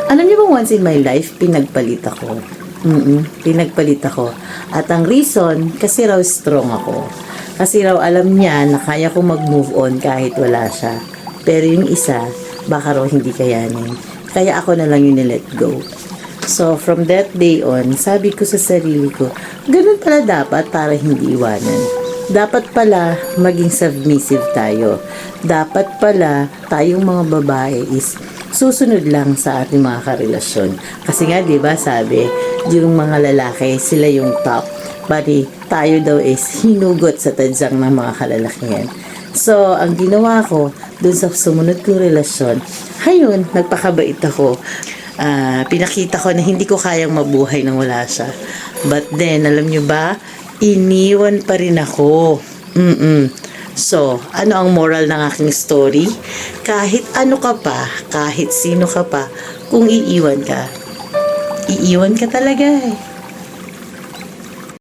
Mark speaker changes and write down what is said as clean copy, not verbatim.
Speaker 1: Alam niyo ba, once in my life, pinagpalit ako. Pinagpalit ako. At ang reason, kasi raw strong ako. Kasi raw alam niya na kaya ko mag-move on kahit wala siya. Pero yung isa, baka raw hindi kayanin. Kaya ako na lang yung let go. So, from that day on, sabi ko sa sarili ko, ganun pala dapat para hindi iwanan. Dapat pala maging submissive tayo. Dapat pala tayong mga babae is susunod lang sa ating mga karelasyon. Kasi nga, di ba, sabi, yung mga lalaki, sila yung top. Bali, tayo daw is hinugot sa tadyang ng mga kalalakihan. So, ang ginawa ko, dun sa sumunod kong relasyon, ayun, nagpakabait ako. Pinakita ko na hindi ko kayang mabuhay nang wala siya. But then, alam nyo ba, iniwan pa rin ako. So, ano ang moral ng aking story? Kahit ano ka pa, kahit sino ka pa, kung iiwan ka talaga eh.